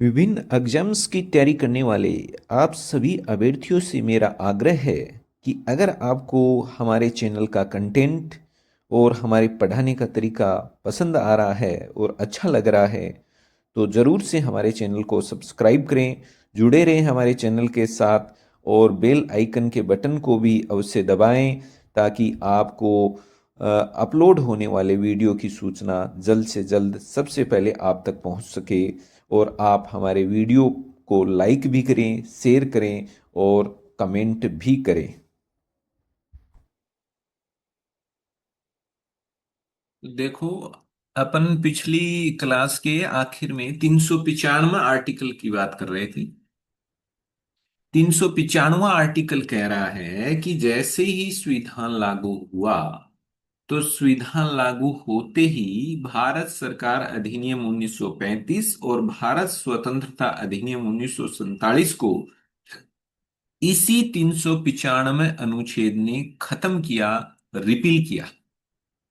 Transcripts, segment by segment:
विभिन्न एग्जाम्स की तैयारी करने वाले आप सभी अभ्यर्थियों से मेरा आग्रह है कि अगर आपको हमारे चैनल का कंटेंट और हमारे पढ़ाने का तरीका पसंद आ रहा है और अच्छा लग रहा है तो ज़रूर से हमारे चैनल को सब्सक्राइब करें, जुड़े रहें हमारे चैनल के साथ और बेल आइकन के बटन को भी अवश्य दबाएं ताकि आपको अपलोड होने वाले वीडियो की सूचना जल्द से जल्द सबसे पहले आप तक पहुंच सके और आप हमारे वीडियो को लाइक भी करें, शेयर करें और कमेंट भी करें। देखो, अपन पिछली क्लास के आखिर में 395 आर्टिकल की बात कर रहे थे। 395 आर्टिकल कह रहा है कि जैसे ही संविधान लागू हुआ तो संविधान लागू होते ही भारत सरकार अधिनियम 1935 और भारत स्वतंत्रता अधिनियम 1947 को इसी 395 अनुच्छेद ने खत्म किया, रिपील किया।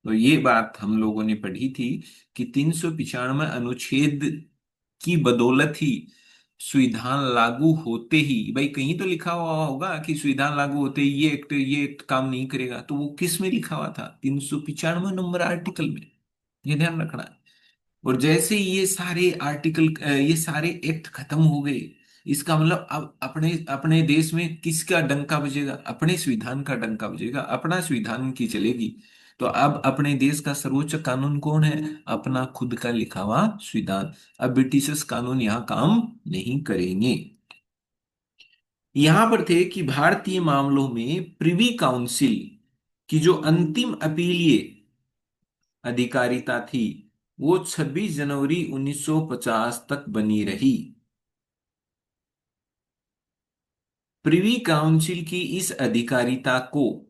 तो ये बात हम लोगों ने पढ़ी थी कि 395 अनुच्छेद की बदौलत ही संविधान लागू होते ही, भाई कहीं तो लिखा हुआ होगा कि संविधान लागू होते ही ये एक्ट काम नहीं करेगा, तो वो किस में लिखा हुआ था? 395 नंबर आर्टिकल में। ये ध्यान रखना है। और जैसे ही ये सारे आर्टिकल, ये सारे एक्ट खत्म हो गए, इसका मतलब अब अपने अपने देश में किसका डंका बजेगा? अपने संविधान का डंका बजेगा, अपना संविधान की चलेगी। तो अब अपने देश का सर्वोच्च कानून कौन है? अपना खुद का लिखा हुआ संविधान। अब ब्रिटिशर्स कानून यहाँ काम नहीं करेंगे। यहां पर थे कि भारतीय मामलों में प्रिवी काउंसिल की जो अंतिम अपीलीय अधिकारिता थी वो 26 जनवरी 1950 तक बनी रही। प्रिवी काउंसिल की इस अधिकारिता को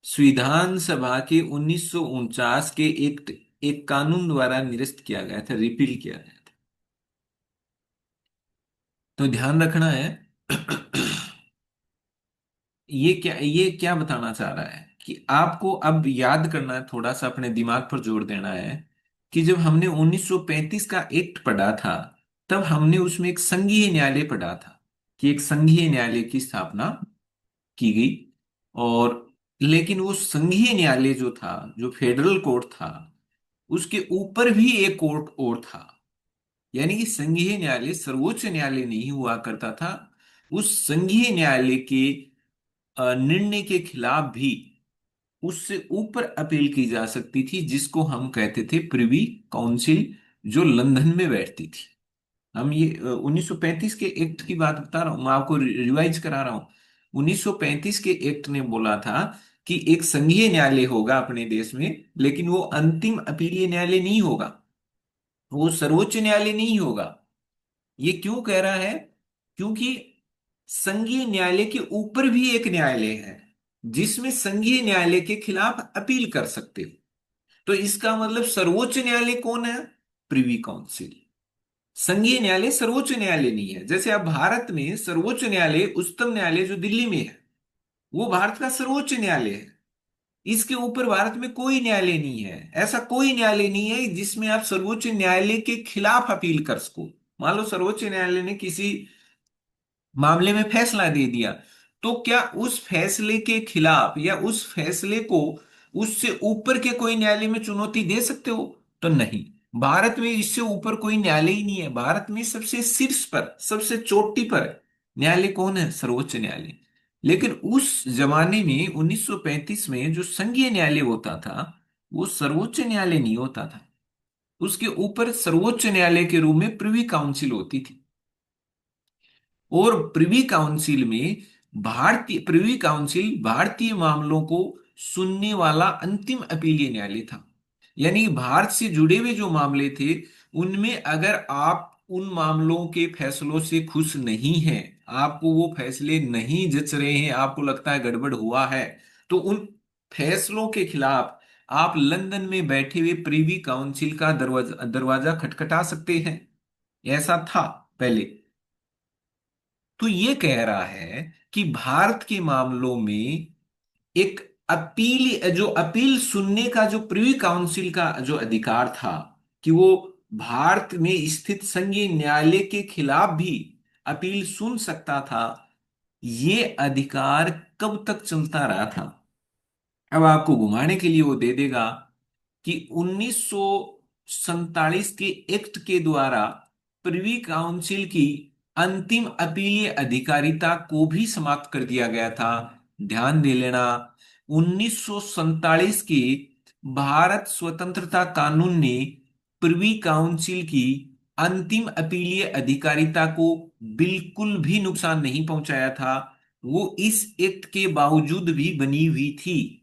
संविधान सभा के 1949 के एक कानून द्वारा निरस्त किया गया था, रिपील किया गया था। तो ध्यान रखना है। ये क्या बताना चाह रहा है कि आपको अब याद करना है, थोड़ा सा अपने दिमाग पर जोर देना है कि जब हमने 1935 का एक्ट पढ़ा था तब हमने उसमें एक संघीय न्यायालय पढ़ा था कि एक संघीय न्यायालय की स्थापना की गई। और लेकिन वो संघीय न्यायालय जो था, जो फेडरल कोर्ट था, उसके ऊपर भी एक कोर्ट और था। यानी कि संघीय न्यायालय सर्वोच्च न्यायालय नहीं हुआ करता था। उस संघीय न्यायालय के निर्णय के खिलाफ भी उससे ऊपर अपील की जा सकती थी, जिसको हम कहते थे प्रिवी काउंसिल, जो लंदन में बैठती थी। हम ये 1935 के एक्ट की बात बता रहा हूं, मैं आपको रिवाइज करा रहा हूं। 1935 के एक्ट ने बोला था कि एक संघीय न्यायालय होगा अपने देश में, लेकिन वो अंतिम अपीलीय न्यायालय नहीं होगा, वो सर्वोच्च न्यायालय नहीं होगा। ये क्यों कह रहा है? क्योंकि संघीय न्यायालय के ऊपर भी एक न्यायालय है जिसमें संघीय न्यायालय के खिलाफ अपील कर सकते हो। तो इसका मतलब सर्वोच्च न्यायालय कौन है? Privy Council. संघीय न्यायालय सर्वोच्च न्यायालय नहीं है। जैसे अब भारत में सर्वोच्च न्यायालय, उच्चतम न्यायालय जो दिल्ली में है, वो भारत का सर्वोच्च न्यायालय है। इसके ऊपर भारत में कोई न्यायालय नहीं है। ऐसा कोई न्यायालय नहीं है जिसमें आप सर्वोच्च न्यायालय के खिलाफ अपील कर सको। मान लो सर्वोच्च न्यायालय ने किसी मामले में फैसला दे दिया, तो क्या उस फैसले के खिलाफ या उस फैसले को उससे ऊपर के कोई न्यायालय में चुनौती दे सकते हो? तो नहीं। भारत में इससे ऊपर कोई न्यायालय ही नहीं है। भारत में सबसे शीर्ष पर, सबसे चोटी पर न्यायालय कौन है? सर्वोच्च न्यायालय। लेकिन उस जमाने में 1935 में जो संघीय न्यायालय होता था वो सर्वोच्च न्यायालय नहीं होता था। उसके ऊपर सर्वोच्च न्यायालय के रूप में प्रिवी काउंसिल होती थी। और प्रिवी काउंसिल भारतीय मामलों को सुनने वाला अंतिम अपीलीय न्यायालय था। यानी कि भारत से जुड़े हुए जो मामले थे, उनमें अगर आप उन मामलों के फैसलों से खुश नहीं हैं, आपको वो फैसले नहीं जच रहे हैं, आपको लगता है गड़बड़ हुआ है, तो उन फैसलों के खिलाफ आप लंदन में बैठे हुए प्रिवी काउंसिल का दरवाजा दरवाजा खटखटा सकते हैं। ऐसा था पहले। तो ये कह रहा है कि भारत के मामलों में एक अपील, जो अपील सुनने का जो प्रिवी काउंसिल का जो अधिकार था, कि वो भारत में स्थित संघीय न्यायालय के खिलाफ भी अपील सुन सकता था, ये अधिकार कब तक चलता रहा था? अब आपको घुमाने के लिए वो दे देगा कि 1947 के एक्ट के द्वारा प्रिवी काउंसिल की अंतिम अपीलीय अधिकारिता को भी समाप्त कर दिया गया था। ध्यान दे लेना, 1947 के भारत स्वतंत्रता कानून ने प्रिवी काउंसिल की अंतिम अपीलीय अधिकारिता को बिल्कुल भी नुकसान नहीं पहुंचाया था। वो इस एक्ट के बावजूद भी बनी हुई थी।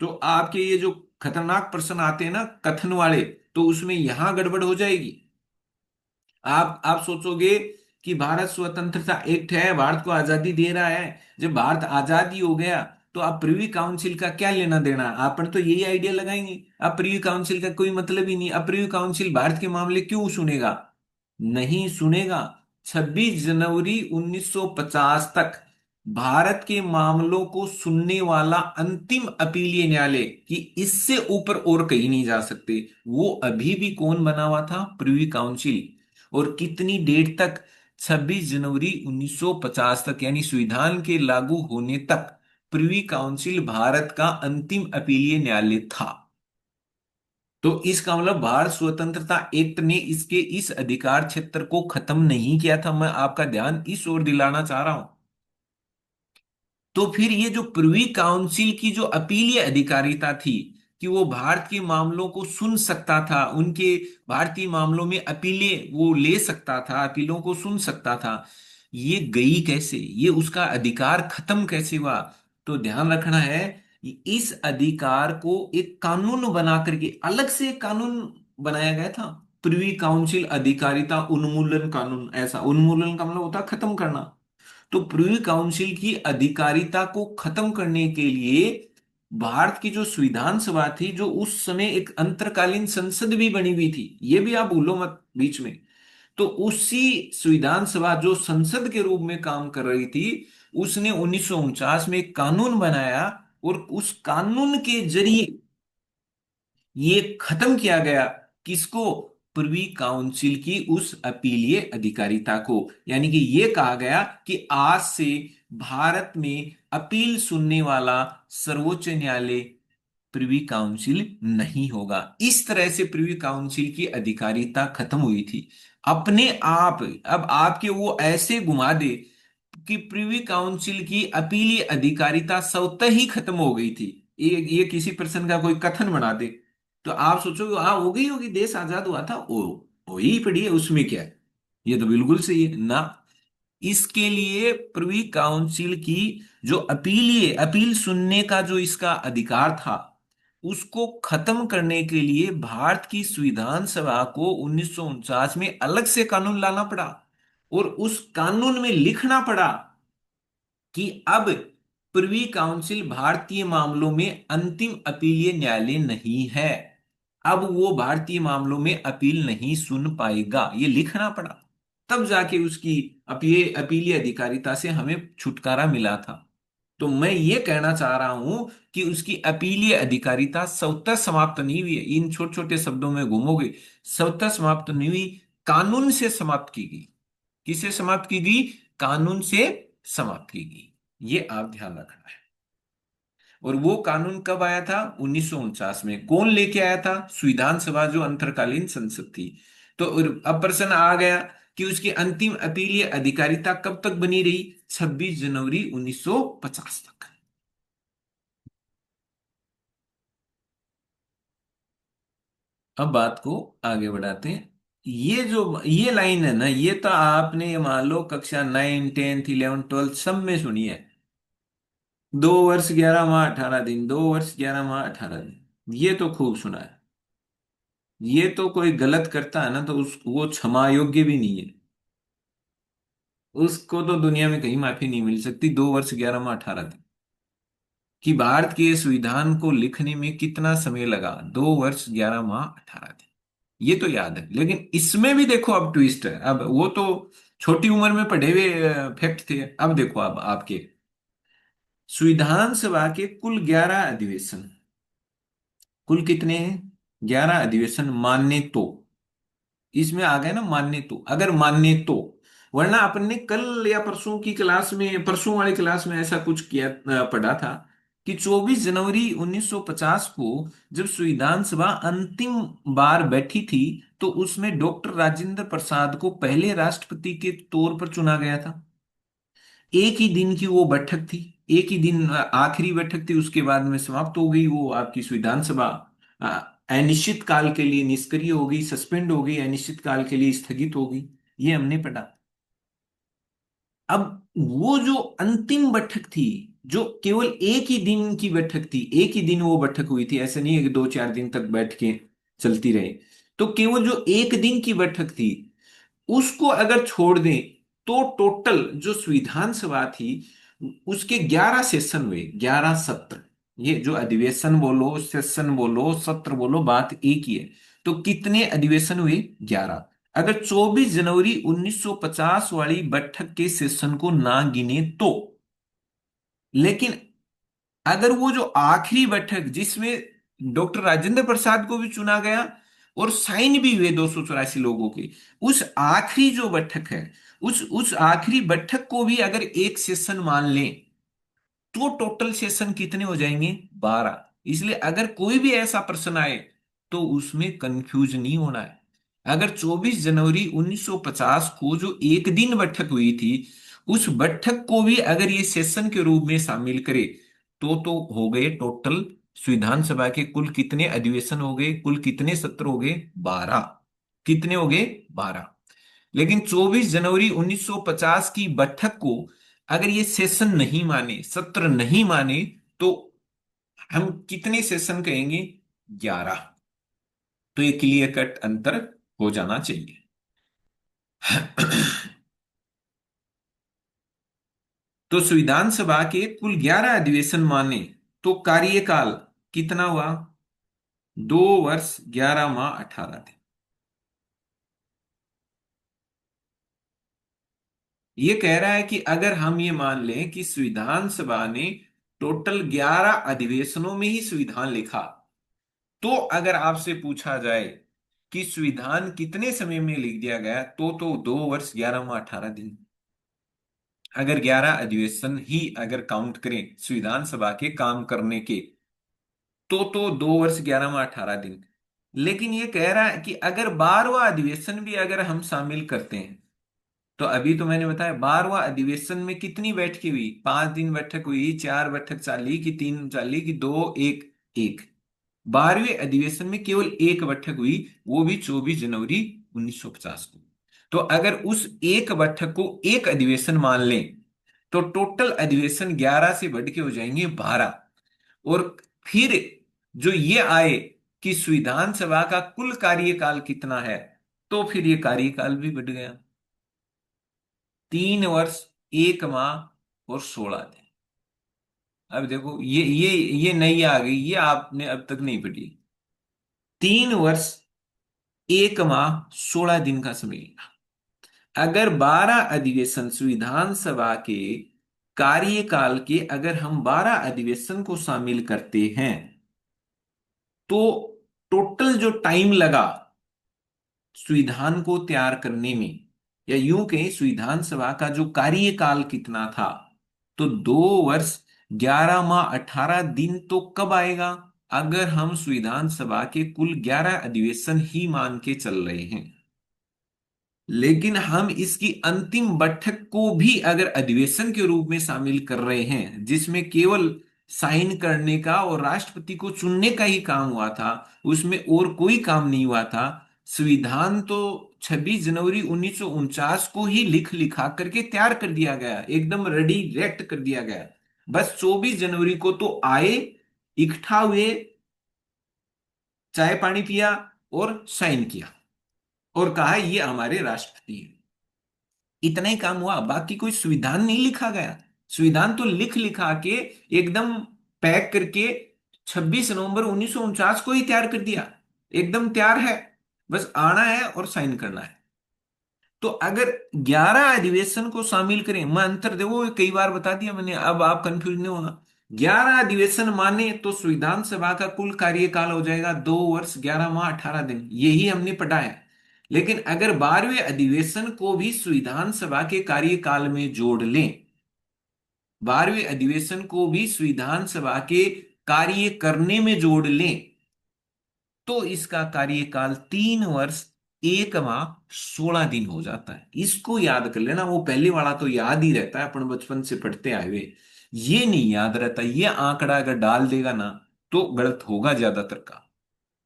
तो आपके ये जो खतरनाक प्रश्न आते हैं ना कथन वाले, तो उसमें यहां गड़बड़ हो जाएगी। आप सोचोगे कि भारत स्वतंत्रता एक्ट है, भारत को आजादी दे रहा है, जब भारत आजादी हो गया तो आप प्रिवी काउंसिल का क्या लेना देना? अपन तो यही आइडिया लगाएंगे, अब प्रिवी काउंसिल का कोई मतलब ही नहीं, अब प्रिवी काउंसिल भारत के मामले क्यों सुनेगा? नहीं सुनेगा। 26 जनवरी 1950 तक भारत के मामलों को सुनने वाला अंतिम अपीलीय न्यायालय, कि इससे ऊपर और कहीं नहीं जा सकते, वो अभी भी कौन बना हुआ था? Privy Council. और कितनी डेट तक? 26 जनवरी 1950 तक, यानी संविधान के लागू होने तक प्रिवी काउंसिल भारत का अंतिम अपीलीय न्यायालय था। तो इसका मतलब भारत स्वतंत्रता एक्ट ने इसके इस अधिकार क्षेत्र को खत्म नहीं किया था। मैं आपका ध्यान इस ओर दिलाना चाह रहा हूं। तो फिर ये जो प्रिवी काउंसिल की जो अपीलीय अधिकारिता थी, कि वो भारत के मामलों को सुन सकता था, उनके भारतीय मामलों में अपीलें वो ले सकता था, अपीलों को सुन सकता था, ये गई कैसे? ये उसका अधिकार खत्म कैसे हुआ? तो ध्यान रखना है, इस अधिकार को एक कानून बना करके, अलग से एक कानून बनाया गया था, प्रिवी काउंसिल अधिकारिता उन्मूलन कानून। ऐसा उन्मूलन का मतलब होता है खत्म करना। तो प्रिवी काउंसिल की अधिकारिता को खत्म करने के लिए भारत की जो संविधान सभा थी, जो उस समय एक अंतरकालीन संसद भी बनी हुई थी, ये भी आप भूलो मत बीच में, तो उसी संविधान सभा जो संसद के रूप में काम कर रही थी, उसने 1949 में एक कानून बनाया, और उस कानून के जरिए ये खत्म किया गया। किसको? प्रिवी काउंसिल की उस अपीलीय अधिकारिता को। यानी कि ये कहा गया कि आज से भारत में अपील सुनने वाला सर्वोच्च न्यायालय प्रिवी काउंसिल नहीं होगा। इस तरह से प्रिवी काउंसिल की अधिकारिता खत्म हुई थी अपने आप। अब आपके वो ऐसे घुमा दे कि प्रिवी काउंसिल की अपीलीय अधिकारिता स्वतः ही खत्म हो गई थी, ये किसी पर्सन का कोई कथन बना दे, तो आप सोचोगे हाँ हो गई होगी, देश आजाद हुआ था, ओ हो ही पड़ी है, उसमें क्या है? ये तो बिल्कुल सही है ना। इसके लिए प्रिवी काउंसिल की जो अपीलीय अपील सुनने का जो इसका अधिकार था, उसको खत्म करने के लिए भारत की संविधान सभा को 1949 में अलग से कानून लाना पड़ा, और उस कानून में लिखना पड़ा कि अब प्रिवी काउंसिल भारतीय मामलों में अंतिम अपीलीय न्यायालय नहीं है। अब वो भारतीय मामलों में अपील नहीं सुन पाएगा, ये लिखना पड़ा। तब जाके उसकी अपीलीय अधिकारिता से हमें छुटकारा मिला था। तो मैं ये कहना चाह रहा हूं कि उसकी अपीलीय अधिकारिता स्वतः समाप्त नहीं हुई है। इन छोटे छोटे शब्दों में घूमोगे, स्वतः समाप्त नहीं हुई, कानून से समाप्त की गई। किसे समाप्त की गई? कानून से समाप्त की गई। ये आप ध्यान रखना है। और वो कानून कब आया था? 1949 में। कौन लेके आया था? संविधान सभा जो अंतरकालीन संसद थी। तो अब प्रश्न आ गया कि उसकी अंतिम अपीलीय अधिकारिता कब तक बनी रही? 26 जनवरी 1950 तक। अब बात को आगे बढ़ाते हैं। ये जो ये लाइन है ना, ये तो आपने ये मान लो कक्षा 9 10th 11th 12th सब में सुनी है। 2 वर्ष 11 माह 18 दिन, 2 वर्ष 11 माह 18 दिन, ये तो खूब सुना है। ये तो कोई गलत करता है ना तो उस वो क्षमा योग्य भी नहीं है। उसको तो दुनिया में कहीं माफी नहीं मिल सकती। 2 वर्ष 11 माह 18 दिन, कि भारत के संविधान को लिखने में कितना समय लगा? 2 वर्ष 11 माह 18 दिन। ये तो याद है, लेकिन इसमें भी देखो अब ट्विस्ट है। अब वो तो छोटी उम्र में पढ़े हुए फैक्ट थे, अब देखो अब आपके संविधान सभा के कुल 11 अधिवेशन। कुल कितने हैं? 11 अधिवेशन माने तो। इसमें आ गया ना मान्य तो, अगर मान्य तो। वरना अपन ने कल या परसों की क्लास में, परसों वाली क्लास में ऐसा कुछ किया, पढ़ा था कि 24 जनवरी 1950 को जब संविधान सभा अंतिम बार बैठी थी, तो उसमें डॉक्टर राजेंद्र प्रसाद को पहले राष्ट्रपति के तौर पर चुना गया था। एक ही दिन की वो बैठक थी, एक ही दिन आखिरी बैठक थी, उसके बाद में समाप्त हो गई वो आपकी संविधान सभा। अनिश्चित काल के लिए निष्क्रिय हो गई, सस्पेंड हो गई, अनिश्चित काल के लिए स्थगित हो गई। ये हमने पढ़ा। अब वो जो अंतिम बैठक थी, जो केवल एक ही दिन की बैठक थी, एक ही दिन वो बैठक हुई थी, ऐसा नहीं है कि 2-4 दिन तक बैठ के चलती रहे। तो केवल जो एक दिन की बैठक थी, उसको अगर छोड़ दें, तो टोटल जो संविधान सभा थी उसके 11 सेशन हुए, 11 सत्र। ये जो अधिवेशन बोलो, सेशन बोलो, सत्र बोलो, बात एक ही है। तो कितने अधिवेशन हुए? 11। अगर 24 जनवरी 1950 वाली बैठक के सेशन को ना गिने तो। लेकिन अगर वो जो आखिरी बैठक जिसमें डॉक्टर राजेंद्र प्रसाद को भी चुना गया और साइन भी हुए 284 लोगों के, उस आखिरी जो बैठक है, उस आखिरी बैठक को भी अगर एक सेशन मान लें, तो टोटल सेशन कितने हो जाएंगे? 12। इसलिए अगर कोई भी ऐसा प्रश्न आए तो उसमें कंफ्यूज नहीं होना है। अगर 24 जनवरी 1950 को जो एक दिन बैठक हुई थी, उस बैठक को भी अगर ये सेशन के रूप में शामिल करे, तो हो गए टोटल संविधान सभा के कुल कितने अधिवेशन हो गए, कुल कितने सत्र हो गए? 12। कितने हो गए? 12। लेकिन 24 जनवरी 1950 की बैठक को अगर ये सेशन नहीं माने, सत्र नहीं माने, तो हम कितने सेशन कहेंगे? 11। तो ये क्लियर कट अंतर हो जाना चाहिए। तो संविधान सभा के कुल 11 अधिवेशन माने तो कार्यकाल कितना हुआ? 2 वर्ष 11 माह 18 दिन। ये कह रहा है कि अगर हम ये मान लें कि संविधान सभा ने टोटल 11 अधिवेशनों में ही संविधान लिखा, तो अगर आपसे पूछा जाए कि संविधान कितने समय में लिख दिया गया, तो 2 वर्ष 11 माह 18 दिन। अगर 11 अधिवेशन ही अगर काउंट करें संविधान सभा के काम करने के, तो 2 वर्ष 11 माह 18 दिन। लेकिन ये कह रहा है कि अगर 12वां अधिवेशन भी अगर हम शामिल करते हैं, तो अभी तो मैंने बताया 12वां अधिवेशन में कितनी बैठकें हुई? 5 दिन बैठक हुई, 4 बैठक चाली, कि 3 चाली, कि 2, 1, 1। 12वें अधिवेशन में केवल एक बैठक हुई, वो भी 24 जनवरी 1950 को। तो अगर उस एक बैठक को एक अधिवेशन मान लें, तो टोटल अधिवेशन 11 से बढ़ के हो जाएंगे 12। और फिर जो ये आए कि संविधान सभा का कुल कार्यकाल कितना है, तो फिर ये कार्यकाल भी बढ़ गया, 3 वर्ष 1 माह और 16 दिन। अब देखो ये नई आ गई, ये आपने अब तक नहीं पढ़ी। 3 वर्ष 1 माह 16 दिन का समय लिया। अगर 12 अधिवेशन संविधान सभा के कार्यकाल के अगर हम 12 अधिवेशन को शामिल करते हैं, तो टोटल जो टाइम लगा संविधान को तैयार करने में, या यूं कहें संविधान सभा का जो कार्यकाल कितना था, तो 2 वर्ष 11 माह 18 दिन तो कब आएगा? अगर हम संविधान सभा के कुल 11 अधिवेशन ही मान के चल रहे हैं। लेकिन हम इसकी अंतिम बैठक को भी अगर अधिवेशन के रूप में शामिल कर रहे हैं, जिसमें केवल साइन करने का और राष्ट्रपति को चुनने का ही काम हुआ था, उसमें और कोई काम नहीं हुआ था। संविधान तो 26 जनवरी 1949 को ही लिख लिखा करके तैयार कर दिया गया, एकदम रेडी रेक्ट कर दिया गया। बस 24 जनवरी को तो आए, इकट्ठा हुए, चाय पानी पिया और साइन किया, और कहा ये हमारे राष्ट्रपति हैं। इतना ही काम हुआ, बाकी कोई संविधान नहीं लिखा गया। संविधान तो लिख लिखा के एकदम पैक करके 26 नवंबर 1949 को ही तैयार कर दिया, एकदम तैयार है, बस आना है और साइन करना है। तो अगर 11 अधिवेशन को शामिल करें, मैं अंतर देखो कई बार बता दिया मैंने, अब आप कंफ्यूज नहीं होना। 11 अधिवेशन माने तो संविधान सभा का कुल कार्यकाल हो जाएगा 2 वर्ष 11 माह 18 दिन, यही हमने पढ़ा है। लेकिन अगर 12वें अधिवेशन को भी संविधान सभा के कार्यकाल में जोड़ लें, 12वें अधिवेशन को भी संविधान सभा के कार्य करने में जोड़ लें, तो इसका कार्यकाल 3 वर्ष 1 माह 16 दिन हो जाता है। इसको याद कर लेना, वो पहले वाला तो याद ही रहता है, अपन बचपन से पढ़ते आए हुए। ये नहीं याद रहता, ये आंकड़ा अगर डाल देगा ना तो गलत होगा ज्यादातर का।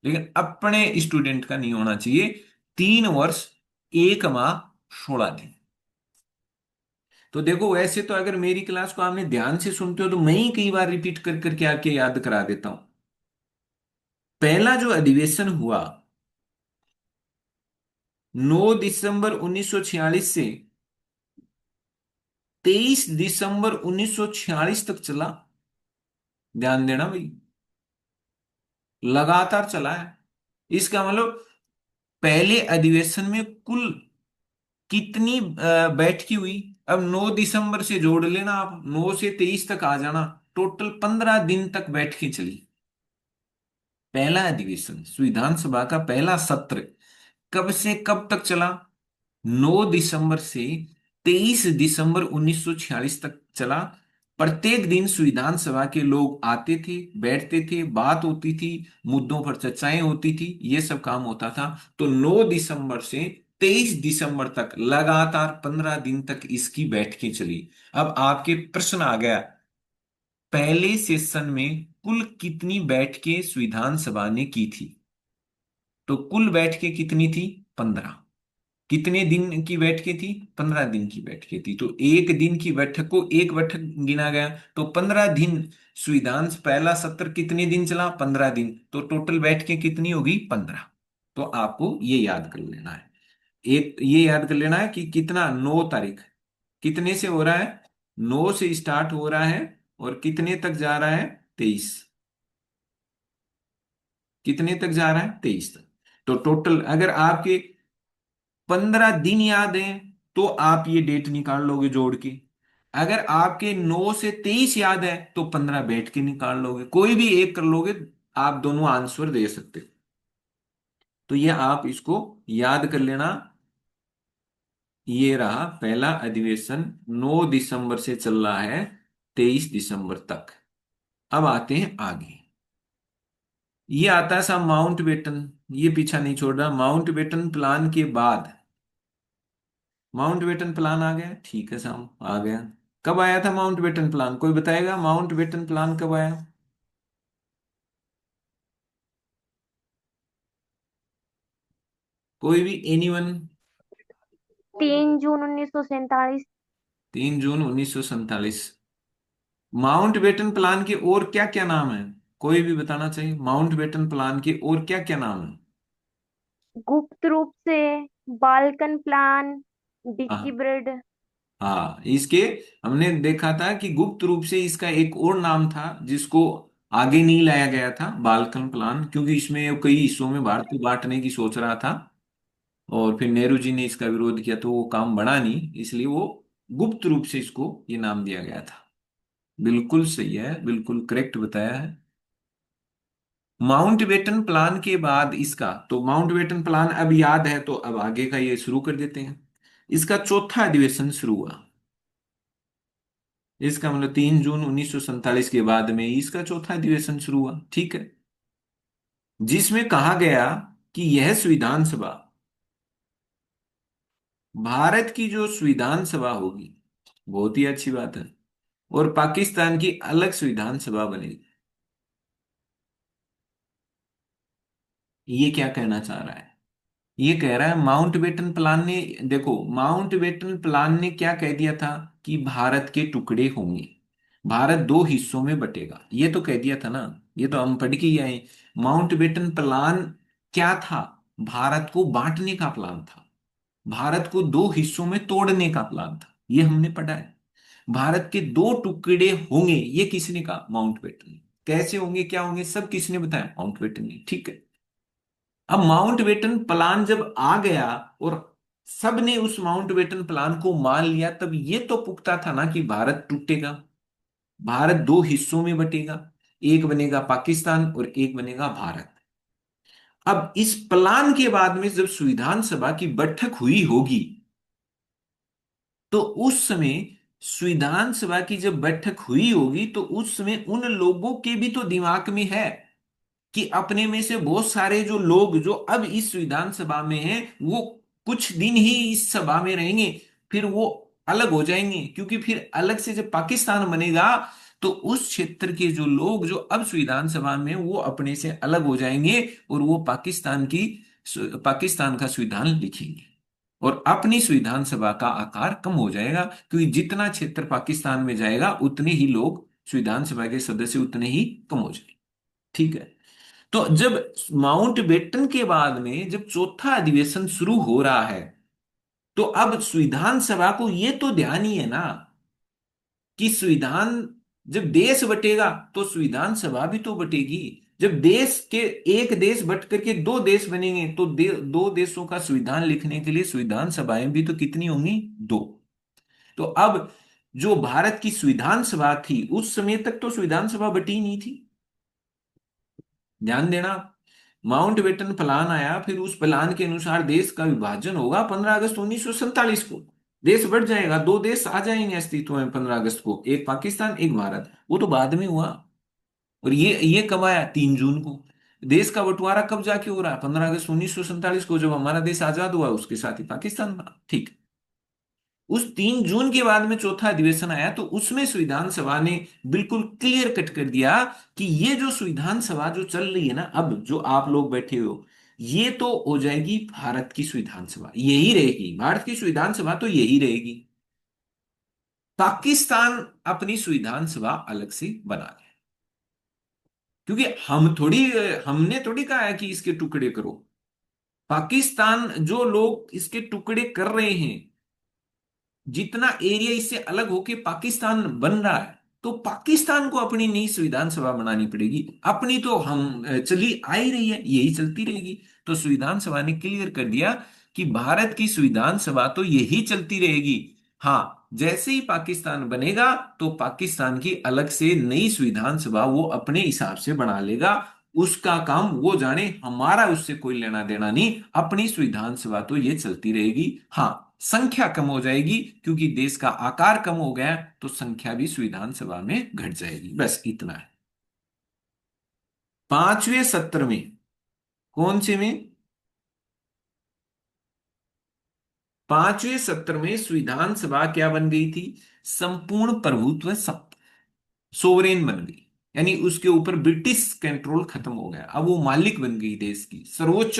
लेकिन अपने स्टूडेंट का नहीं होना चाहिए। 3 वर्ष 1 माह 16 दिन। तो देखो, वैसे तो अगर मेरी क्लास को आपने ध्यान से सुनते हो तो मैं ही कई बार रिपीट कर करके आपके याद करा देता हूं। पहला जो अधिवेशन हुआ 9 दिसंबर 1946 से 23 दिसंबर 1946 तक चला। ध्यान देना भाई, लगातार चला है। इसका मतलब पहले अधिवेशन में कुल कितनी बैठकी हुई? अब 9 दिसंबर से जोड़ लेना आप, 9 से 23 तक आ जाना, टोटल 15 दिन तक बैठकें चली। पहला अधिवेशन, संविधान सभा का पहला सत्र कब से कब तक चला? 9 दिसंबर से 23 दिसंबर 1946 तक चला। प्रत्येक दिन संविधान सभा के लोग आते थे, बैठते थे, बात होती थी, मुद्दों पर चर्चाएं होती थी, ये सब काम होता था। तो 9 दिसंबर से 23 दिसंबर तक लगातार 15 दिन तक इसकी बैठकें चली। अब आपके प्रश्न आ गया, पहले सेशन में कुल कितनी बैठकें संविधान सभा ने की थी? तो कुल बैठकें कितनी थी? 15। कितने दिन की बैठकें थी? 15 दिन की बैठकें थी। तो एक दिन की बैठक को एक बैठक गिना गया। तो 15 दिन, संविधान पहला सत्र कितने दिन चला? 15 दिन। तो टोटल बैठकें कितनी होगी? 15। तो आपको ये याद कर लेना है। एक ये याद कर लेना है कि कितना, 9 तारीख कितने से हो रहा है? 9 से स्टार्ट हो रहा है और कितने तक जा रहा है? 23। कितने तक जा रहा है? 23 तक। तो टोटल अगर आपके 15 दिन याद है तो आप ये डेट निकाल लोगे जोड़ के। अगर आपके 9 से 23 याद है तो 15 बैठ के निकाल लोगे, कोई भी एक कर लोगे। आप दोनों आंसर दे सकते हो। तो ये आप इसको याद कर लेना। ये रहा पहला अधिवेशन, 9 दिसंबर से चल रहा है 23 दिसंबर तक। अब आते हैं आगे। ये आता है साहब माउंट बेटन। ये पीछा नहीं छोड़ रहा। माउंट बेटन प्लान के बाद, माउंट बेटन प्लान आ गया, ठीक है साहब, आ गया। कब आया था माउंट बेटन प्लान? कोई बताएगा माउंट बेटन प्लान कब आया? कोई भी, एनीवन? 3 जून 1947। 3 जून 1947। माउंट बेटन प्लान के और क्या क्या नाम है? कोई भी बताना चाहिए, माउंट बेटन प्लान के और क्या क्या नाम है? गुप्त रूप से बाल्कन प्लान, डिक्की हाँ। ब्रेड। हाँ, इसके हमने देखा था कि गुप्त रूप से इसका एक और नाम था जिसको आगे नहीं लाया गया था, बाल्कन प्लान, क्योंकि इसमें वो कई हिस्सों में भारत को बांटने की सोच रहा था। और फिर नेहरू जी ने इसका विरोध किया तो वो काम बना नहीं, इसलिए वो गुप्त रूप से इसको ये नाम दिया गया था। बिल्कुल सही है, बिल्कुल करेक्ट बताया है। माउंटबेटन प्लान के बाद इसका, तो माउंटबेटन प्लान अब याद है तो अब आगे का ये शुरू कर देते हैं। इसका चौथा अधिवेशन शुरू हुआ। इसका मतलब 3 जून 1947 के बाद में इसका चौथा अधिवेशन शुरू हुआ, ठीक है। जिसमें कहा गया कि यह संविधान सभा, भारत की जो संविधान सभा होगी, बहुत ही अच्छी बात है, और पाकिस्तान की अलग संविधान सभा बनेगी। ये क्या कहना चाह रहा है? ये कह रहा है माउंटबेटन प्लान ने, देखो माउंटबेटन प्लान ने क्या कह दिया था कि भारत के टुकड़े होंगे, भारत दो हिस्सों में बटेगा, ये तो कह दिया था ना। ये तो हम पढ़ के ही आए। माउंटबेटन प्लान क्या था? भारत को बांटने का प्लान था, भारत को दो हिस्सों में तोड़ने का प्लान था, ये हमने पढ़ा है। भारत के दो टुकड़े होंगे, ये किसने कहा? माउंटबेटन ने। कैसे होंगे, क्या होंगे, सब किसने बताया? माउंटबेटन ने, ठीक है। अब माउंटबेटन प्लान जब आ गया और सब ने उस माउंटबेटन प्लान को मान लिया, तब ये तो पुख्ता था ना कि भारत टूटेगा, भारत दो हिस्सों में बटेगा, एक बनेगा पाकिस्तान और एक बनेगा भारत। अब इस प्लान के बाद में जब संविधान सभा की बैठक हुई होगी, तो उस समय संविधान सभा की जब बैठक हुई होगी तो उस समय उन लोगों के भी तो दिमाग में है कि अपने में से बहुत सारे जो लोग जो अब इस विधान सभा में हैं, वो कुछ दिन ही इस सभा में रहेंगे, फिर वो अलग हो जाएंगे, क्योंकि फिर अलग से जब पाकिस्तान बनेगा तो उस क्षेत्र के जो लोग जो अब संविधान सभा में हैं, वो अपने से अलग हो जाएंगे और वो पाकिस्तान का संविधान लिखेंगे और अपनी संविधान सभा का आकार कम हो जाएगा, क्योंकि जितना क्षेत्र पाकिस्तान में जाएगा उतने ही लोग संविधान सभा के सदस्य उतने ही कम हो जाएंगे। ठीक है। तो जब माउंट बेटन के बाद में जब चौथा अधिवेशन शुरू हो रहा है, तो अब संविधान सभा को यह तो ध्यान ही है ना कि संविधान, जब देश बटेगा तो संविधान सभा भी तो बटेगी। जब देश के एक देश बट करके दो देश बनेंगे तो दो देशों का संविधान लिखने के लिए संविधान सभाएं भी तो कितनी होंगी? दो। तो अब जो भारत की संविधान सभा थी उस समय तक तो संविधान सभा बटी नहीं थी। ध्यान देना, माउंटबेटन प्लान आया, फिर उस प्लान के अनुसार देश का विभाजन होगा 15 अगस्त 1947 को। देश बढ़ जाएगा, दो देश आ जाएंगे अस्तित्व में 15 अगस्त को, एक पाकिस्तान एक भारत। वो तो बाद में हुआ। और ये कब आया? 3 जून को। देश का बंटवारा कब जाके हो रहा है? 15 अगस्त 1947 को, जब हमारा देश आजाद हुआ उसके साथ ही पाकिस्तान बना। ठीक। उस 3 जून के बाद में चौथा अधिवेशन आया तो उसमें संविधान सभा ने बिल्कुल क्लियर कट कर दिया कि ये जो संविधान सभा जो चल रही है ना, अब जो आप लोग बैठे हो, ये तो हो जाएगी भारत की संविधान सभा, यही रहेगी भारत की संविधान सभा, तो यही रहेगी। पाकिस्तान अपनी संविधान सभा अलग से बना ले, क्योंकि हमने थोड़ी कहा है कि इसके टुकड़े करो। पाकिस्तान, जो लोग इसके टुकड़े कर रहे हैं, जितना एरिया इससे अलग होके पाकिस्तान बन रहा है, तो पाकिस्तान को अपनी नई संविधान सभा बनानी पड़ेगी। अपनी तो हम चली आ ही रही है, यही चलती रहेगी। तो संविधान सभा ने क्लियर कर दिया कि भारत की संविधान सभा तो यही चलती रहेगी। हाँ, जैसे ही पाकिस्तान बनेगा तो पाकिस्तान की अलग से नई संविधान सभा वो अपने हिसाब से बना लेगा, उसका काम वो जाने, हमारा उससे कोई लेना देना नहीं। अपनी संविधान सभा तो ये चलती रहेगी। हाँ, संख्या कम हो जाएगी, क्योंकि देश का आकार कम हो गया तो संख्या भी संविधान सभा में घट जाएगी। बस इतना है। पांचवें सत्र में, कौन से में? पांचवें सत्र में संविधान सभा क्या बन गई थी? संपूर्ण प्रभुत्व सोवरेन बन गई। यानी उसके ऊपर ब्रिटिश कंट्रोल खत्म हो गया, अब वो मालिक बन गई देश की, सर्वोच्च,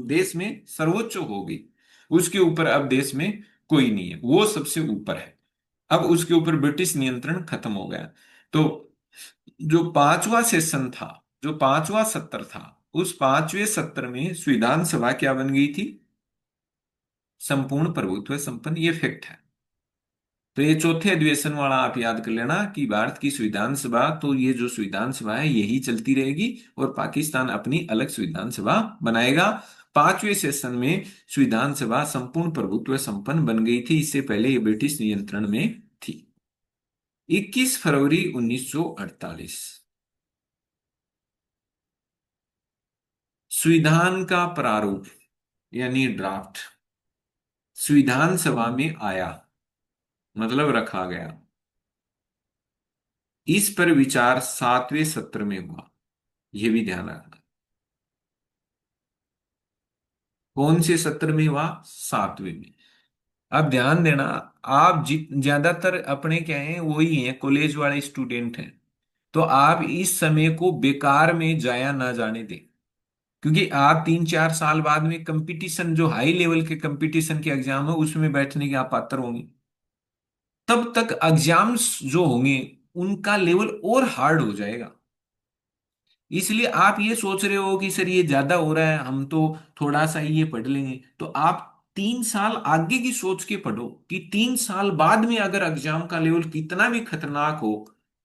देश में सर्वोच्च हो गई। उसके ऊपर अब देश में कोई नहीं है, वो सबसे ऊपर है। अब उसके ऊपर ब्रिटिश नियंत्रण खत्म हो गया। तो जो पांचवा सेशन था, जो पांचवा सत्र था, उस पांचवें सत्र में संविधान सभा क्या बन गई थी? संपूर्ण प्रभुत्व संपन्न। ये फैक्ट है। तो ये चौथे अधिवेशन वाला आप याद कर लेना कि भारत की संविधान सभा तो ये जो संविधान सभा है यही चलती रहेगी और पाकिस्तान अपनी अलग संविधान सभा बनाएगा। पांचवें सेशन में संविधान सभा संपूर्ण प्रभुत्व संपन्न बन गई थी, इससे पहले ये ब्रिटिश नियंत्रण में थी। 21 फरवरी 1948 संविधान का प्रारूप यानी ड्राफ्ट संविधान सभा में आया, मतलब रखा गया। इस पर विचार सातवें सत्र में हुआ, यह भी ध्यान रखना। कौन से सत्र में हुआ? सातवें में। अब ध्यान देना, आप जित ज्यादातर अपने क्या हैं, वही हैं, कॉलेज वाले स्टूडेंट हैं। तो आप इस समय को बेकार में जाया ना जाने दें, क्योंकि आप 3-4 साल बाद में कंपटीशन, जो हाई लेवल के कंपटीशन के एग्जाम है, उसमें बैठने के आप पात्र होंगे। तब तक एग्जाम्स जो होंगे उनका लेवल और हार्ड हो जाएगा। इसलिए आप ये सोच रहे हो कि सर ये ज्यादा हो रहा है, हम तो थोड़ा सा ही ये पढ़ लेंगे, तो आप 3 साल आगे की सोच के पढ़ो कि 3 साल बाद में अगर एग्जाम का लेवल कितना भी खतरनाक हो,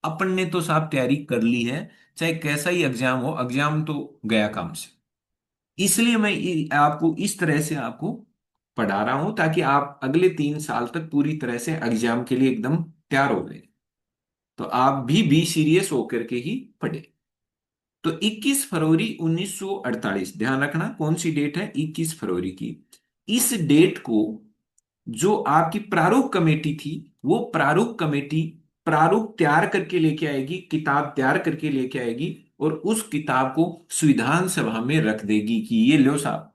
अपन ने तो साहब तैयारी कर ली है, चाहे कैसा ही एग्जाम हो, एग्जाम तो गया काम से। इसलिए मैं आपको इस तरह से आपको पढ़ा रहा हूं ताकि आप अगले 3 साल तक पूरी तरह से एग्जाम के लिए एकदम तैयार हो गए। तो आप भी बी सीरियस होकर के ही पढ़े। तो 21 फरवरी 1948, ध्यान रखना कौन सी डेट है, 21 फरवरी की। इस डेट को जो आपकी प्रारूप कमेटी थी, वो प्रारूप कमेटी प्रारूप तैयार करके लेके आएगी, किताब तैयार करके लेके आएगी, और उस किताब को संविधान सभा में रख देगी कि ये लो साहब,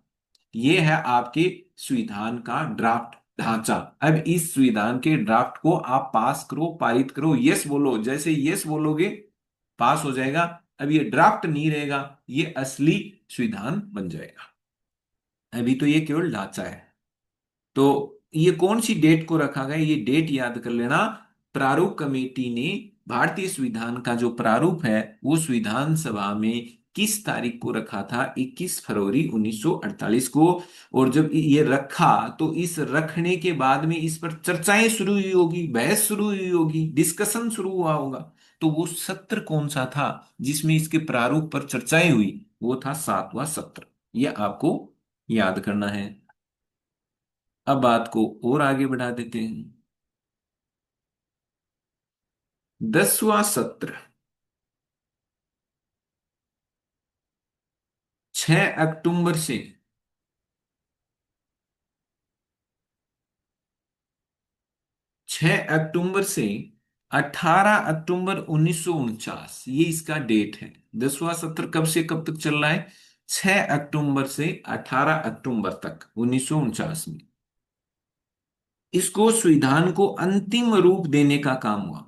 ये है आपके संविधान का ड्राफ्ट ढांचा। अब इस संविधान के ड्राफ्ट को आप पास करो, पारित करो, यस बोलो, जैसे यस बोलोगे पास हो जाएगा। अब ये ड्राफ्ट नहीं रहेगा, ये असली संविधान बन जाएगा। अभी तो ये केवल ढांचा है। तो ये कौन सी डेट को रखा गया, ये डेट याद कर लेना। प्रारूप कमेटी ने भारतीय संविधान का जो प्रारूप है वो संविधान सभा में किस तारीख को रखा था, 21 फरवरी 1948 को। और जब ये रखा तो इस रखने के बाद में इस पर चर्चाएं शुरू हुई होगी, बहस शुरू हुई होगी, डिस्कशन शुरू हुआ होगा। तो वो सत्र कौन सा था जिसमें इसके प्रारूप पर चर्चाएं हुई, वो था 7वां सत्र। ये आपको याद करना है। अब बात को और आगे बढ़ा देते हैं। 10वां सत्र 6 अक्टूबर से 6 अक्टूबर से 18 अक्टूबर 1949, ये इसका डेट है। 10वां सत्र कब से कब तक चल रहा है, 6 अक्टूबर से 18 अक्टूबर तक 1949 में। इसको संविधान को अंतिम रूप देने का काम हुआ।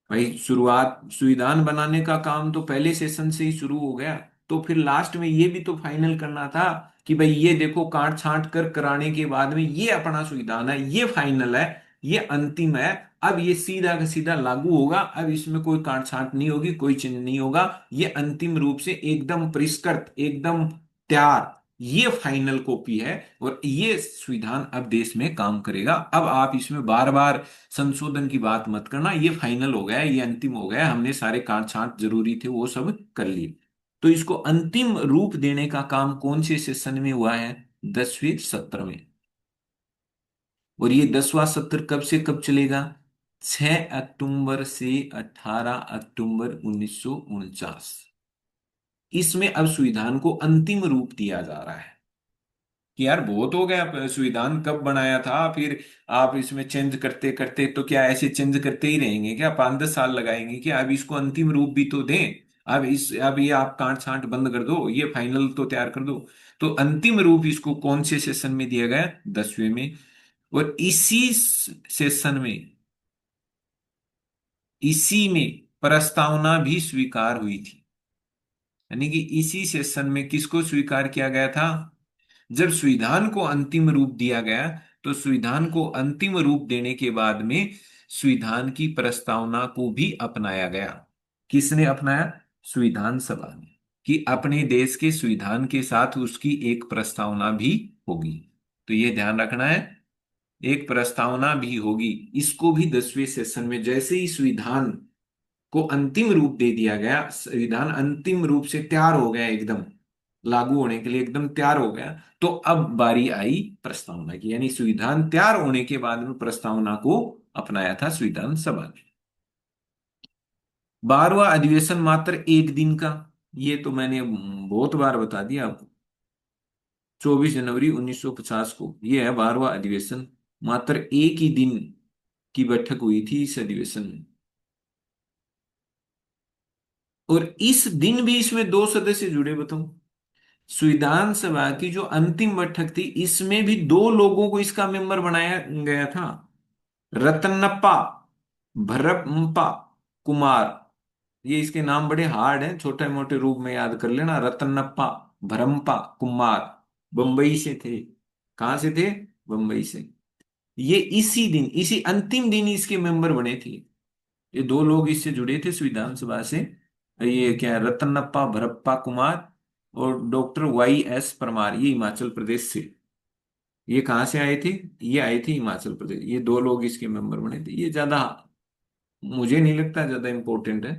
भाई शुरुआत संविधान बनाने का काम तो पहले सेशन से ही शुरू हो गया, तो फिर लास्ट में ये भी तो फाइनल करना था कि भाई ये देखो काट छांट कर कराने के बाद में ये अपना संविधान है, ये फाइनल है, ये अंतिम है। अब ये सीधा का सीधा लागू होगा, अब इसमें कोई काट छांट नहीं होगी, कोई चेंज नहीं होगा। ये अंतिम रूप से एकदम परिष्कृत, एकदम तैयार, ये फाइनल कॉपी है। और ये संविधान अब देश में काम करेगा। अब आप इसमें बार बार संशोधन की बात मत करना, ये फाइनल हो गया है, ये अंतिम हो गया है, हमने सारे काट छांट जरूरी थे वो सब कर लिए। तो इसको अंतिम रूप देने का काम कौन से सेशन में हुआ है, 10वें सत्र में। और ये 10वां सत्र कब से कब चलेगा, 6 अक्टूबर से 18 अक्टूबर 1949। इसमें अब संविधान को अंतिम रूप दिया जा रहा है कि यार बहुत हो गया, संविधान कब बनाया था, फिर आप इसमें चेंज करते करते, तो क्या ऐसे चेंज करते ही रहेंगे क्या, 5-10 साल लगाएंगे क्या, अब इसको अंतिम रूप भी तो दें। अब ये आप काट छांट बंद कर दो, ये फाइनल तो तैयार कर दो। तो अंतिम रूप इसको कौन से सेशन में दिया गया, 10वें में। और सेशन में इसी में प्रस्तावना भी स्वीकार हुई थी। यानी कि इसी सेशन में किसको स्वीकार किया गया था, जब संविधान को अंतिम रूप दिया गया, तो संविधान को अंतिम रूप देने के बाद में संविधान की प्रस्तावना को भी अपनाया गया। किसने अपनाया, संविधान सभा ने, कि अपने देश के संविधान के साथ उसकी एक प्रस्तावना भी होगी। तो ये ध्यान रखना है, एक प्रस्तावना भी होगी। इसको भी 10वें सेशन में, जैसे ही संविधान को अंतिम रूप दे दिया गया, संविधान अंतिम रूप से तैयार हो गया, एकदम लागू होने के लिए एकदम तैयार हो गया, तो अब बारी आई प्रस्तावना की। यानी संविधान तैयार होने के बाद में प्रस्तावना को अपनाया था संविधान सभा ने। 12वां अधिवेशन मात्र एक दिन का, ये तो मैंने बहुत बार बता दिया आपको। 24 जनवरी 1950 को ये है 12वां अधिवेशन। मात्र एक ही दिन की बैठक हुई थी इस अधिवेशन में। और इस दिन भी इसमें दो सदस्य जुड़े, बताऊं। संविधान सभा की जो अंतिम बैठक थी, इसमें भी दो लोगों को इसका मेंबर बनाया गया था। रत्नप्पा भरप्पा कुमार, ये इसके नाम बड़े हार्ड हैं, छोटे मोटे रूप में याद कर लेना। रत्नप्पा भरप्पा कुमार बंबई से थे। कहां से थे, बंबई से। ये इसी दिन, इसी अंतिम दिन इसके मेंबर बने थे। ये दो लोग इससे जुड़े थे संविधान सभा से। ये क्या है, रत्नप्पा भरप्पा कुमार और डॉक्टर YS परमार, ये हिमाचल प्रदेश से। ये कहाँ से आए थे, ये आए थे हिमाचल प्रदेश। ये दो लोग इसके मेंबर बने थे। ये ज्यादा, मुझे नहीं लगता ज्यादा इंपॉर्टेंट है,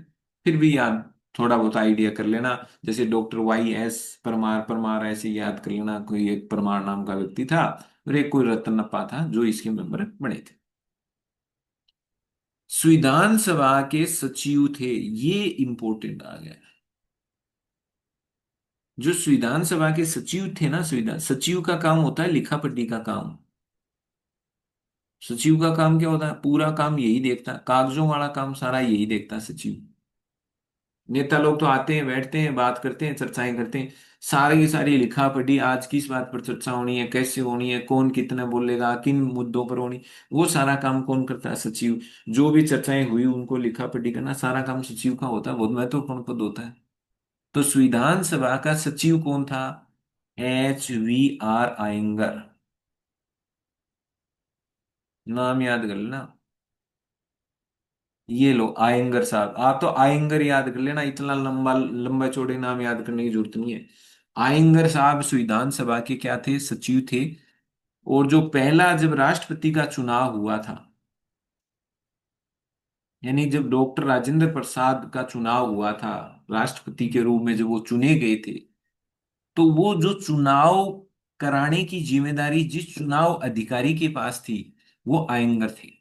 फिर भी याद, थोड़ा बहुत आइडिया कर लेना। जैसे डॉक्टर YS परमार, परमार ऐसे याद कर लेना, कोई एक परमार नाम का व्यक्ति था और एक कोई रत्नप्पा था जो इसके मेंबर बने थे। संविधान सभा के सचिव थे, ये इंपॉर्टेंट आ गया। जो संविधान सभा के सचिव थे ना, संविधान सचिव का काम होता है लिखा पढ़ी का काम। सचिव का काम क्या होता है? पूरा काम यही देखता है, कागजों वाला काम सारा यही देखता है सचिव। नेता लोग तो आते हैं, बैठते हैं, बात करते हैं, चर्चाएं करते हैं, सारी की सारी लिखा पढ़ी, आज किस बात पर चर्चा होनी है, कैसे होनी है, कौन कितना बोलेगा, किन मुद्दों पर होनी, वो सारा काम कौन करता है? सचिव। जो भी चर्चाएं हुई उनको लिखा पढ़ी करना, सारा काम सचिव का होता है, बहुत महत्वपूर्ण पद होता है। तो संविधान सभा का सचिव कौन था? HVR आयंगर। नाम याद कर लेना। ये लो आयंगर साहब, आप तो आयंगर याद कर लेना, इतना लंबा लंबा चौड़े नाम याद करने की जरूरत नहीं है। आयंगर साहब संविधान सभा के क्या थे? सचिव थे। और जो पहला जब राष्ट्रपति का चुनाव हुआ था, यानी जब डॉक्टर राजेंद्र प्रसाद का चुनाव हुआ था राष्ट्रपति के रूप में, जब वो चुने गए थे, तो वो जो चुनाव कराने की जिम्मेदारी जिस चुनाव अधिकारी के पास थी, वो आयंगर थे।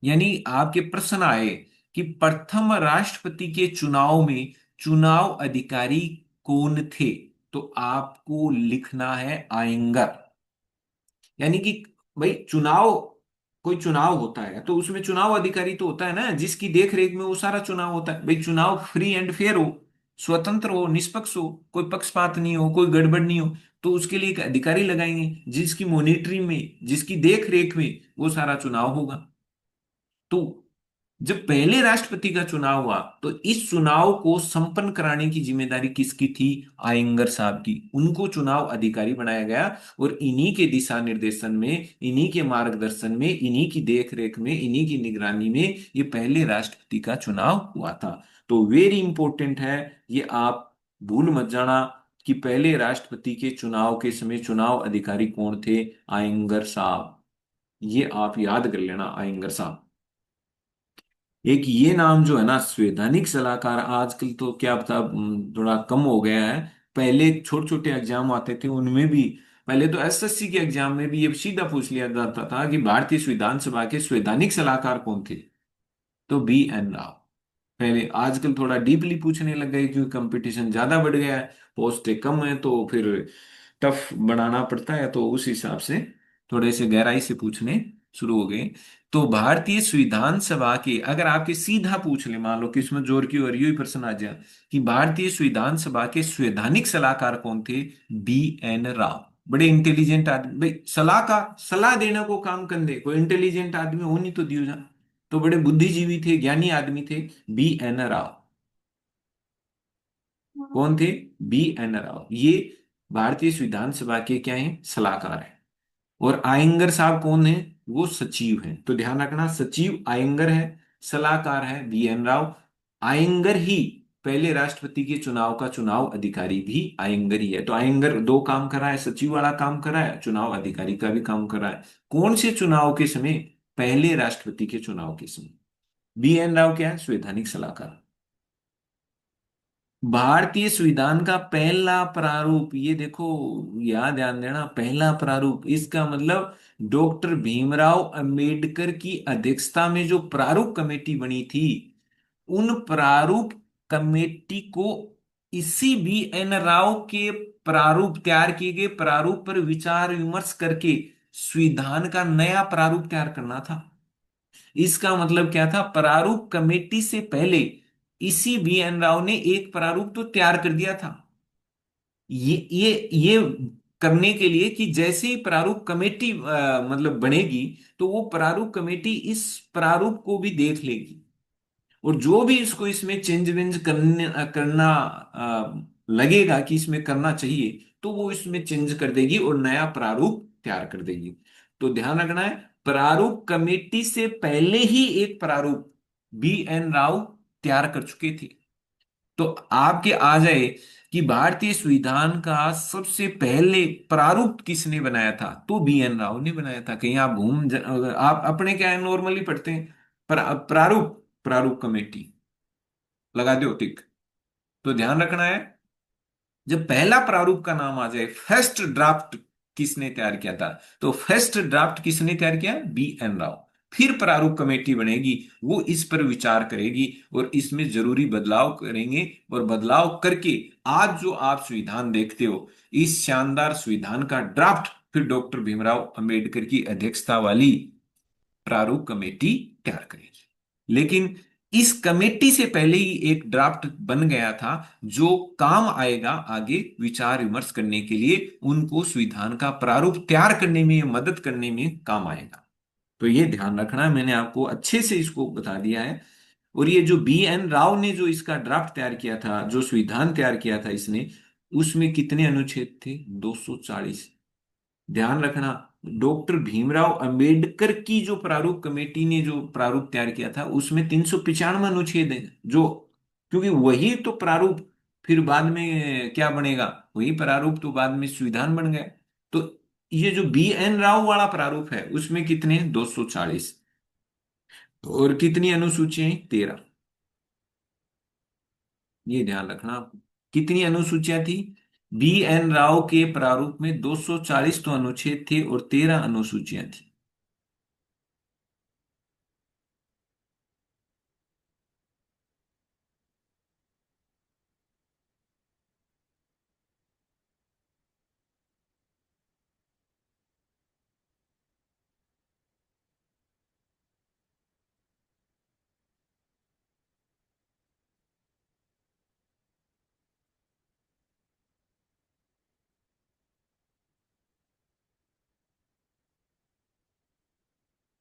यानी आपके प्रश्न आए कि प्रथम राष्ट्रपति के चुनाव में चुनाव अधिकारी कौन थे, तो आपको लिखना है आयंगर। यानी कि भाई चुनाव, कोई चुनाव होता है तो उसमें चुनाव अधिकारी तो होता है ना, जिसकी देख रेख में वो सारा चुनाव होता है। भाई चुनाव फ्री एंड फेयर हो, स्वतंत्र हो, निष्पक्ष हो, कोई पक्षपात नहीं हो, कोई गड़बड़ नहीं हो, तो उसके लिए एक अधिकारी लगाएंगे जिसकी मॉनिटरिंग में, जिसकी देख रेख में वो सारा चुनाव होगा। तो जब पहले राष्ट्रपति का चुनाव हुआ, तो इस चुनाव को संपन्न कराने की जिम्मेदारी किसकी थी? आयंगर साहब की। उनको चुनाव अधिकारी बनाया गया, और इन्हीं के दिशा निर्देशन में, इन्हीं के मार्गदर्शन में, इन्हीं की देखरेख में, इन्हीं की निगरानी में ये पहले राष्ट्रपति का चुनाव हुआ था। तो वेरी इंपॉर्टेंट है, ये आप भूल मत जाना कि पहले राष्ट्रपति के चुनाव के समय चुनाव अधिकारी कौन थे? आयंगर साहब। ये आप याद कर लेना, आयंगर साहब। एक ये नाम जो है ना, संवैधानिक सलाहकार, आजकल तो क्या पता थोड़ा कम हो गया है। पहले छोटे छोटे एग्जाम आते थे, उनमें भी, पहले तो SSC के एग्जाम में भी ये सीधा पूछ लिया जाता था कि भारतीय संविधान सभा के संवैधानिक सलाहकार कौन थे, तो BN राव। पहले, आजकल थोड़ा डीपली पूछने लग गए क्योंकि कंपटीशन ज्यादा बढ़ गया है, पोस्टें कम है, तो फिर टफ बनाना पड़ता है, तो उस हिसाब से थोड़े से गहराई से पूछने शुरू हो गए। तो भारतीय संविधान सभा के, अगर आपके सीधा पूछ ले, मान लो कि इसमें जोर की और यही प्रश्न आ जाए कि भारतीय संविधान सभा के संवैधानिक सलाहकार कौन थे? BN राव। बड़े इंटेलिजेंट आदमी, भाई सलाहकार, सलाह देने को काम कंधे, कोई इंटेलिजेंट आदमी हो नहीं तो दियो जा, तो बड़े बुद्धिजीवी थे, ज्ञानी आदमी थे, BN राव। कौन थे? BN राव। ये भारतीय संविधान सभा के क्या हैं? सलाहकार हैं। और आयंगर साहब कौन है? वो सचिव हैं। तो ध्यान रखना, सचिव आयंगर है, सलाहकार है BN राव। आयंगर ही पहले राष्ट्रपति के चुनाव का चुनाव अधिकारी भी आयंगर ही है। तो आयंगर दो काम कर रहा है, सचिव वाला काम कर रहा है, चुनाव अधिकारी का भी काम कर रहा है। कौन से चुनाव के समय? पहले राष्ट्रपति के चुनाव के समय। BN राव क्या है? संवैधानिक सलाहकार। भारतीय संविधान का पहला प्रारूप, ये देखो, याद ध्यान देना, पहला प्रारूप, इसका मतलब डॉक्टर भीमराव अंबेडकर की अध्यक्षता में जो प्रारूप कमेटी बनी थी, उन प्रारूप कमेटी को इसी BN राव के प्रारूप, तैयार किए गए प्रारूप पर विचार विमर्श करके संविधान का नया प्रारूप तैयार करना था। इसका मतलब क्या था? प्रारूप कमेटी से पहले इसी BN राव ने एक प्रारूप तो तैयार कर दिया था। ये करने के लिए कि जैसे ही प्रारूप कमेटी मतलब बनेगी, तो वो प्रारूप कमेटी इस प्रारूप को भी देख लेगी, और जो भी इसको इसमें चेंज वेंज करना लगेगा कि इसमें करना चाहिए, तो वो इसमें चेंज कर देगी और नया प्रारूप तैयार कर देगी। तो ध्यान रखना है, प्रारूप कमेटी से पहले ही एक प्रारूप BN राव तैयार कर चुके थे। तो आपके आ जाए कि भारतीय संविधान का सबसे पहले प्रारूप किसने बनाया था, तो BN राव ने बनाया था। कहीं आप आप अपने क्या है, नॉर्मली पढ़ते हैं, प्रारूप, प्रारूप कमेटी, लगा दो टिक। तो ध्यान रखना है, जब पहला प्रारूप का नाम आ जाए, फर्स्ट ड्राफ्ट किसने तैयार किया था, तो फर्स्ट ड्राफ्ट किसने तैयार किया? BN राव। फिर प्रारूप कमेटी बनेगी, वो इस पर विचार करेगी और इसमें जरूरी बदलाव करेंगे। और बदलाव करके आज जो आप संविधान देखते हो, इस शानदार संविधान का ड्राफ्ट फिर डॉक्टर भीमराव अंबेडकर की अध्यक्षता वाली प्रारूप कमेटी तैयार करेगी। लेकिन इस कमेटी से पहले ही एक ड्राफ्ट बन गया था जो काम आएगा आगे विचार विमर्श करने के लिए, उनको संविधान का प्रारूप तैयार करने में, मदद करने में काम आएगा। तो ये ध्यान रखना, मैंने आपको अच्छे से इसको बता दिया है। और ये जो B N राव ने जो इसका ड्राफ्ट तैयार किया था, जो संविधान तैयार किया था इसने, उसमें कितने अनुच्छेद थे? 240। ध्यान रखना, डॉक्टर भीमराव अंबेडकर की जो प्रारूप कमेटी ने जो प्रारूप तैयार किया था उसमें 395 अनुच्छेद है। जो, क्योंकि वही तो प्रारूप फिर बाद में क्या बनेगा, वही प्रारूप तो बाद में संविधान बन गया। तो ये जो B N राव वाला प्रारूप है उसमें कितने? 240। और कितनी अनुसूचियां हैं? 13। ये ध्यान रखना आपको। कितनी अनुसूचियां थी? B N राव के प्रारूप में 240 तो अनुच्छेद थे और 13 अनुसूचियां थी।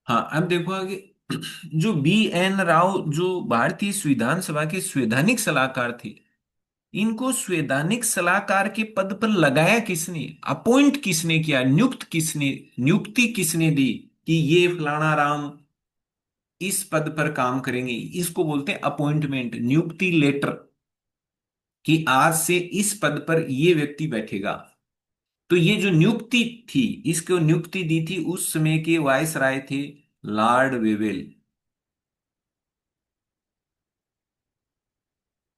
हाँ, अब देखो आगे। जो B N राव जो भारतीय संविधान सभा के संवैधानिक सलाहकार थे, इनको संवैधानिक सलाहकार के पद पर लगाया किसने, अपॉइंट किसने किया, नियुक्त किसने, नियुक्ति किसने दी कि ये फलाना राम इस पद पर काम करेंगे? इसको बोलते हैं अपॉइंटमेंट, नियुक्ति लेटर, कि आज से इस पद पर ये व्यक्ति बैठेगा। तो ये जो नियुक्ति थी, इसको नियुक्ति दी थी उस समय के वायसराय थे लॉर्ड वेवेल।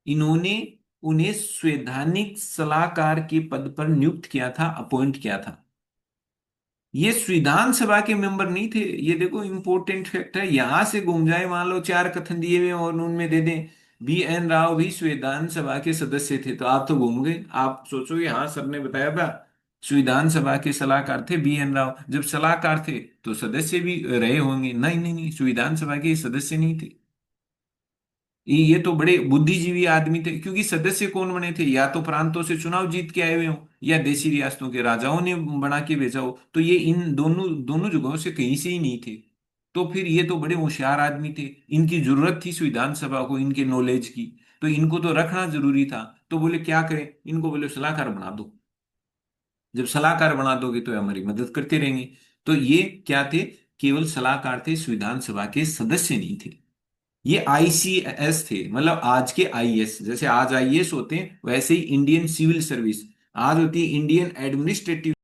इन्होंने उन्हें संवैधानिक सलाहकार के पद पर नियुक्त किया था, अपॉइंट किया था। ये संविधान सभा के मेंबर नहीं थे। ये देखो इंपॉर्टेंट फैक्ट है, यहां से घूम जाए, मान लो 4 कथन दिए हुए और उनमें दे दें B N राव भी संविधान सभा के सदस्य थे, तो आप तो घूम गए। आप सोचोगे हाँ सर ने बताया था संविधान सभा के सलाहकार थे B N राव, जब सलाहकार थे तो सदस्य भी रहे होंगे। नहीं नहीं नहीं, संविधान सभा के सदस्य नहीं थे। ये तो बड़े बुद्धिजीवी आदमी थे, क्योंकि सदस्य कौन बने थे? या तो प्रांतों से चुनाव जीत के आए हुए हो, या देशी रियासतों के राजाओं ने बना के भेजा हो। तो ये इन दोनों दोनों जगहों से कहीं से ही नहीं थे। तो फिर ये तो बड़े होशियार आदमी थे, इनकी जरूरत थी संविधान सभा को इनके नॉलेज की, तो इनको तो रखना जरूरी था। तो बोले क्या करें, इनको बोले सलाहकार बना दो। जब सलाहकार बना दोगे तो ये हमारी मदद करते रहेंगे। तो ये क्या थे? केवल सलाहकार थे, संविधान सभा के सदस्य नहीं थे। ये ICS थे, मतलब आज के IAS। जैसे आज IAS होते हैं वैसे ही इंडियन सिविल सर्विस आज होती है, इंडियन एडमिनिस्ट्रेटिव